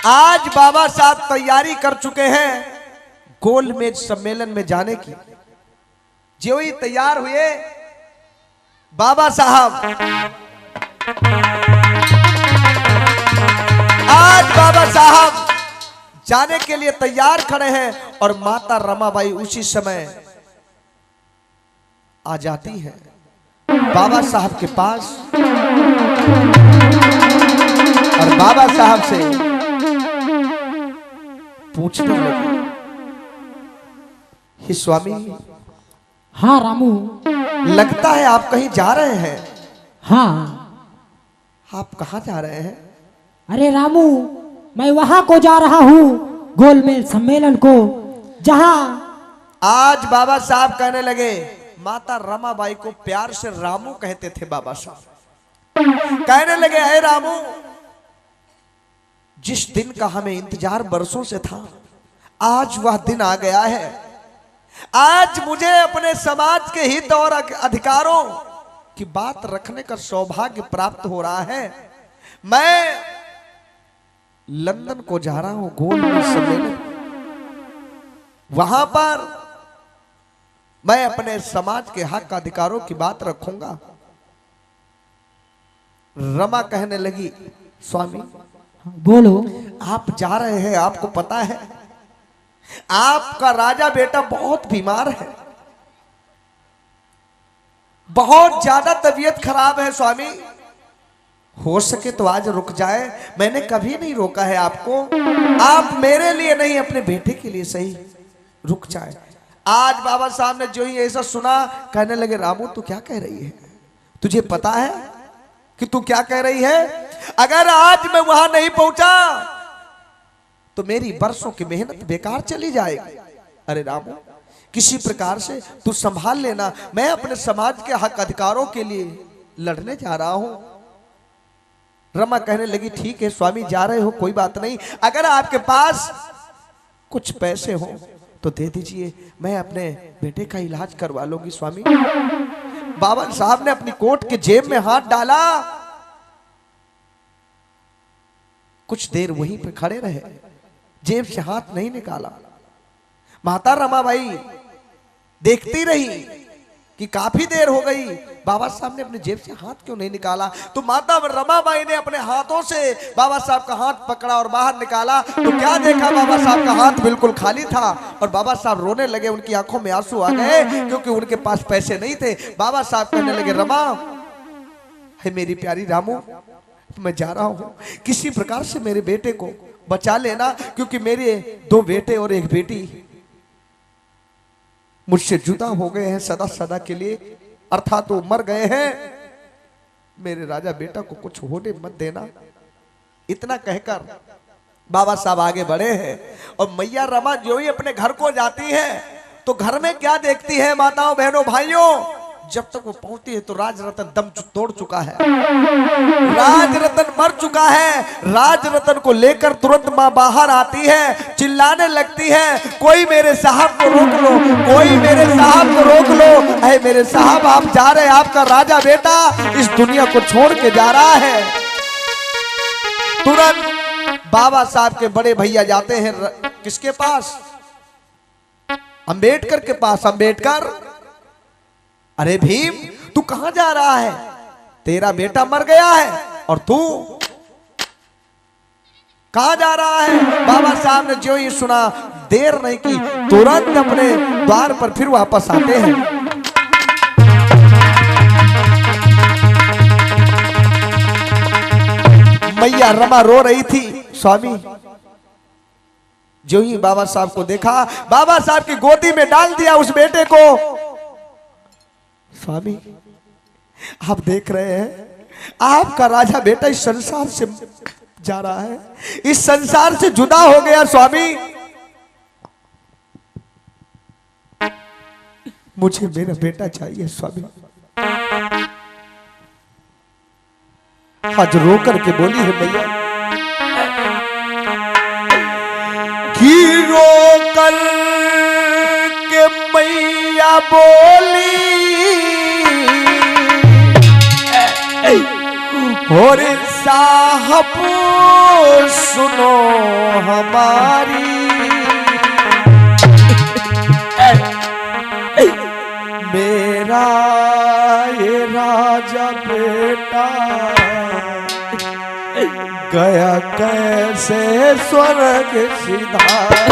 आज बाबा साहब तैयारी कर चुके हैं गोलमेज सम्मेलन में जाने की। जो ही तैयार हुए बाबा साहब, आज बाबा साहब जाने के लिए तैयार खड़े हैं और माता रमाबाई उसी समय आ जाती है बाबा साहब के पास और बाबा साहब से पूछने लगी, हे स्वामी। हाँ रामू। लगता है आप कहीं जा रहे हैं। हाँ। आप कहाँ जा रहे हैं? अरे रामू, मैं वहां को जा रहा हूँ, गोलमेज सम्मेलन को, जहाँ आज बाबा साहब कहने लगे। माता रमाबाई को प्यार से रामू कहते थे बाबा साहब। कहने लगे, अरे रामू, जिस दिन का हमें इंतजार बरसों से था, आज वह दिन आ गया है। आज मुझे अपने समाज के हित और अधिकारों की बात रखने का सौभाग्य प्राप्त हो रहा है। मैं लंदन को जा रहा हूं गोलमेज सम्मेलन। वहां पर मैं अपने समाज के हक अधिकारों की बात रखूंगा। रमा कहने लगी, स्वामी बोलो। आप जा रहे हैं, आपको पता है आपका राजा बेटा बहुत बीमार है, बहुत ज्यादा तबीयत खराब है। स्वामी हो सके तो आज रुक जाए। मैंने कभी नहीं रोका है आपको। आप मेरे लिए नहीं, अपने बेटे के लिए सही रुक जाए। आज बाबा साहब ने जो ही ऐसा सुना, कहने लगे, रामू तू क्या कह रही है? तुझे पता है कि तू क्या कह रही है? अगर आज मैं वहां नहीं पहुंचा तो मेरी बरसों की मेहनत बेकार चली जाएगी। अरे रामू, किसी प्रकार से तू संभाल लेना। मैं अपने समाज के हक अधिकारों के लिए लड़ने जा रहा हूं। रमा कहने लगी, ठीक है स्वामी, जा रहे हो, कोई बात नहीं। अगर आपके पास कुछ पैसे हो तो दे दीजिए, मैं अपने बेटे का इलाज करवा लूंगी स्वामी। बाबा साहब ने अपनी कोट के जेब में हाथ डाला, कुछ देर वहीं पे खड़े रहे, जेब से हाथ नहीं निकाला। माता रमाबाई देखती रही कि काफी देर हो गई, बाबा साहब ने अपने जेब से हाथ क्यों नहीं निकाला। तो माता रमाबाई ने अपने हाथों से बाबा साहब का हाथ पकड़ा और बाहर निकाला तो क्या देखा, बाबा साहब का हाथ बिल्कुल खाली था और बाबा साहब रोने लगे। उनकी आंखों में आंसू आ गए क्योंकि उनके पास पैसे नहीं थे। बाबा साहब कहने लगे, रमा है मेरी प्यारी रामू, मैं जा रहा हूं, किसी प्रकार से मेरे बेटे को बचा लेना, क्योंकि मेरे 2 बेटे और 1 बेटी मुझसे जुदा हो गए हैं सदा सदा के लिए, अर्थात वो मर गए हैं। मेरे राजा बेटा को कुछ होने मत देना। इतना कहकर बाबा साहब आगे बढ़े हैं और मैया रमा जो ही अपने घर को जाती है तो घर में क्या देखती है माताओं बहनों भाइयों, जब तक वो पहुंचती है तो राजरतन दम तोड़ चुका है, राजरतन मर चुका है। राजरतन को लेकर तुरंत मां बाहर आती है, चिल्लाने लगती है, कोई मेरे साहब को रोक लो, कोई मेरे साहब को रोक लो। अरे मेरे साहब, आप जा रहे हैं, आपका राजा बेटा इस दुनिया को छोड़ के जा रहा है। तुरंत बाबा साहब के बड़े भैया जाते हैं किसके पास? अंबेडकर के पास। अंबेडकर, अरे भीम, तू कहां जा रहा है? तेरा बेटा मर गया है और तू कहां जा रहा है? बाबा साहब ने जो ही सुना, देर नहीं की, तुरंत अपने द्वार पर फिर वापस आते हैं। मैया रमा रो रही थी। स्वामी जो ही बाबा साहब को देखा, बाबा साहब की गोदी में डाल दिया उस बेटे को। स्वामी आप देख रहे हैं, आपका राजा बेटा इस संसार से जा रहा है, इस संसार से जुदा हो गया। स्वामी मुझे मेरा बेटा चाहिए स्वामी। आज रो करके बोली है मैया कि रो कर के मैया बोली और साहब सुनो हमारी, मेरा ये राजा बेटा गया कैसे स्वर्ग सिधार।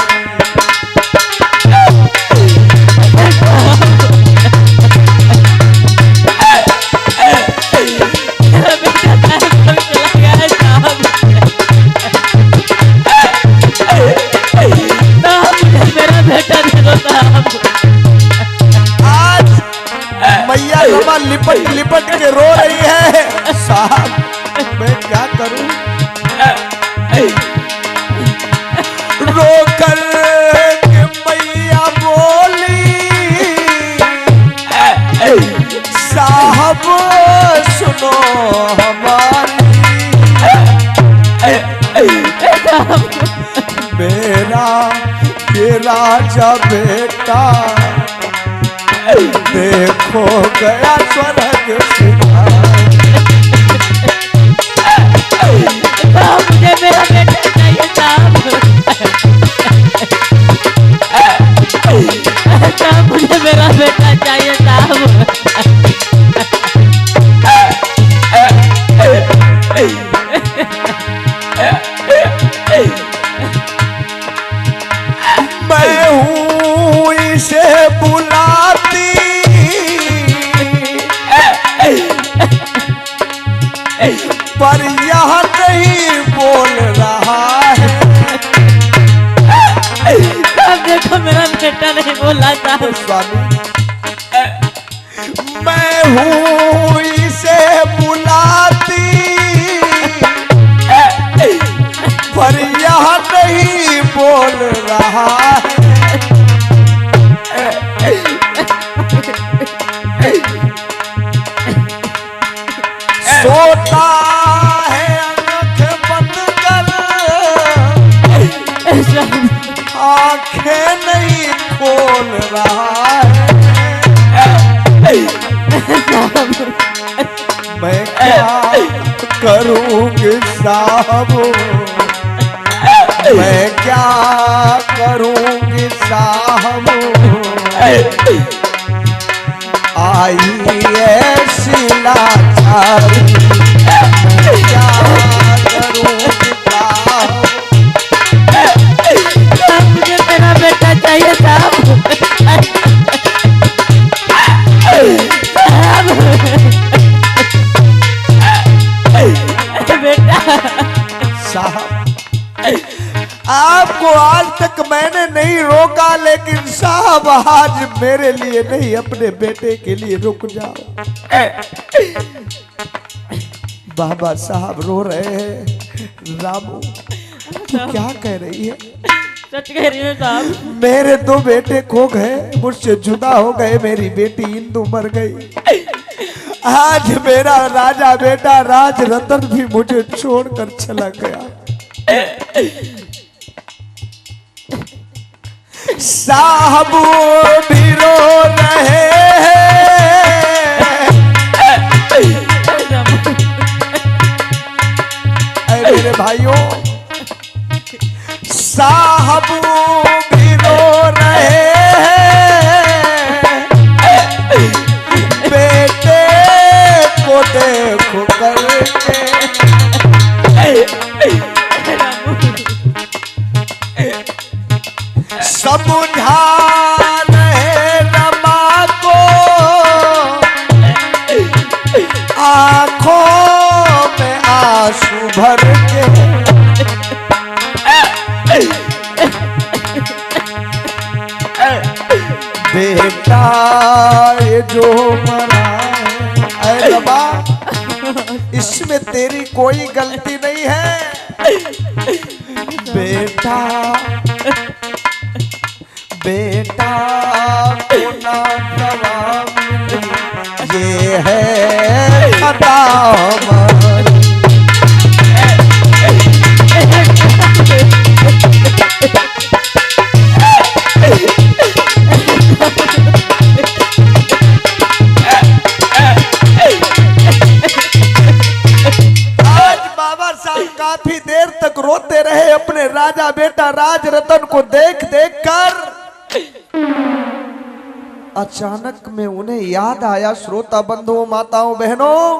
आज मैया रमा लिपट लिपट के रो रही है। साहब मैं क्या करूं, रो कर के मैया बोली, साहब सुनो हमारी, मेरा ये राजा बेटा देखो गया स्वर्ग सिधार। मुझे मेरा बेटा चाहिए साहब, मुझे मेरा बेटा चाहिए साहब। मैं हूँ इसे बुलाती, पर यह नहीं बोल रहा है। अब देखो मेरा बेटा नहीं बोला साहब। स्वामी मैं हूँ इसे बुलाती, पर यह नहीं बोल रहा है। सोता है आँख बंद कर, आँखें नहीं खोल रहा है। मैं क्या करूँगी साहब, मैं क्या करूँगी साहब, आई ऐसी लाचारी, मैं क्या करूँगी साहब। मुझे मेरा बेटा चाहिए साहब। बेटा साहब आपको आज तक मैंने नहीं रोका, लेकिन साहब आज मेरे लिए नहीं अपने बेटे के लिए रुक जाओ। बाबा साहब रो रहे हैं। रामू तू क्या कह रही है? सच कह रही हूँ साहब। मेरे दो बेटे खो गए, मुझसे जुदा हो गए, मेरी बेटी इंदु मर गई। आज मेरा राजा बेटा राज रतन भी मुझे छोड़कर चला गया। साहब भी रो रहे हैं, मेरे भाइयों साहब भी रो रहे हैं, बेटे को देखो करके। समझा रहे रमा को आंखों में आंसू भर के। बेटा ये जो मरा है रमा, इसमें तेरी कोई गलती नहीं है। बेटा बेटा को ना दवा मिली, ये है खता हमारी। आज राजा बेटा राज रतन को देख देख कर अचानक में उन्हें याद आया, श्रोता बंधुओं माताओं बहनों,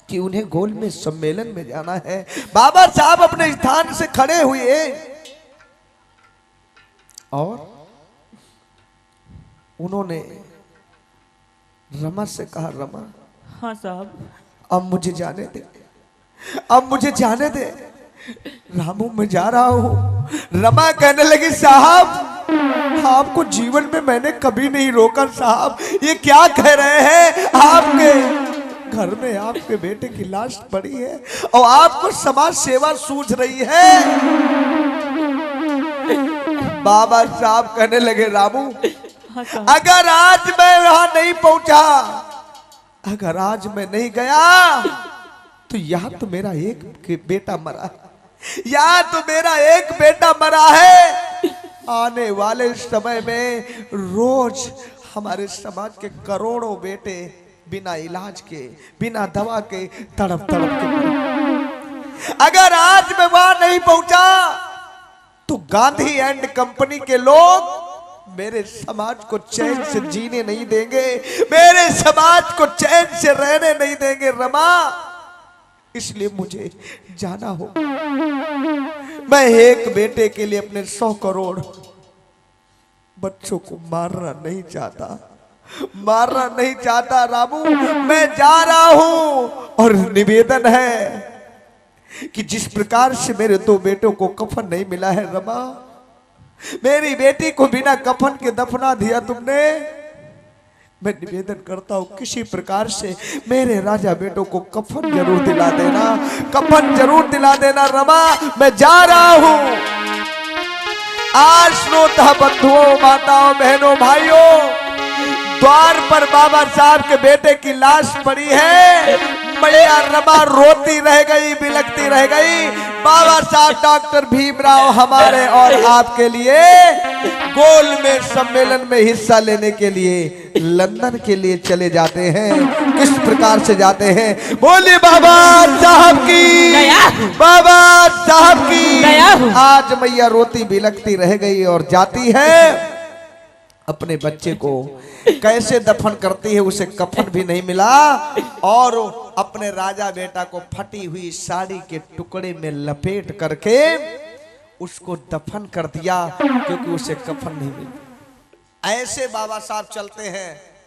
कि उन्हें गोल में सम्मेलन में जाना है। बाबा साहब अपने स्थान से खड़े हुए और उन्होंने रमा से कहा, रमा हाँ साहब। अब मुझे जाने दे, अब मुझे जाने दे, रामू मैं जा रहा हूं। रमा कहने लगी, साहब आपको जीवन में मैंने कभी नहीं रोका साहब, ये क्या कह रहे हैं? आपके घर में आपके बेटे की लाश पड़ी है और आपको समाज सेवा सूझ रही है। बाबा साहब कहने लगे, रामू अगर आज मैं वहां नहीं पहुंचा, अगर आज मैं नहीं गया तो यहां तो मेरा एक बेटा मरा है, यहां तो मेरा एक बेटा मरा है। आने वाले समय में रोज हमारे समाज के करोड़ों बेटे बिना इलाज के, बिना दवा के तड़प तड़प के मरे। अगर आज मैं वहां नहीं पहुंचा तो गांधी एंड कंपनी के लोग मेरे समाज को चैन से जीने नहीं देंगे, मेरे समाज को चैन से रहने नहीं देंगे रमा, इसलिए मुझे जाना हो। मैं एक बेटे के लिए अपने 100 करोड़ बच्चों को मारना नहीं चाहता, मारना नहीं चाहता रामू, मैं जा रहा हूं। और निवेदन है कि जिस प्रकार से मेरे 2 बेटों को कफन नहीं मिला है रमा, मेरी बेटी को बिना कफन के दफना दिया तुमने, मैं निवेदन करता हूं किसी प्रकार से मेरे राजा बेटों को कफन जरूर दिला देना, कफन जरूर दिला देना रमा, मैं जा रहा हूं। आज श्रोता बंधुओं माताओं बहनों भाइयों, द्वार पर बाबा साहब के बेटे की लाश पड़ी है। मैया रमा रोती रह गई, बिलखती रह गई। बाबा साहब डॉक्टर भीमराव हमारे और आपके लिए गोल में सम्मेलन में हिस्सा लेने के लिए लंदन के लिए चले जाते हैं। किस प्रकार से जाते हैं? बोलिए बाबा साहब की, बाबा साहब की। आज मैया रोती बिलखती रह गई और जाती है। अपने बच्चे को कैसे दफन करती है, उसे कफन भी नहीं मिला और अपने राजा बेटा को फटी हुई साड़ी के टुकड़े में लपेट करके उसको दफन कर दिया, क्योंकि उसे कफन नहीं मिला। ऐसे बाबा साहब चलते हैं।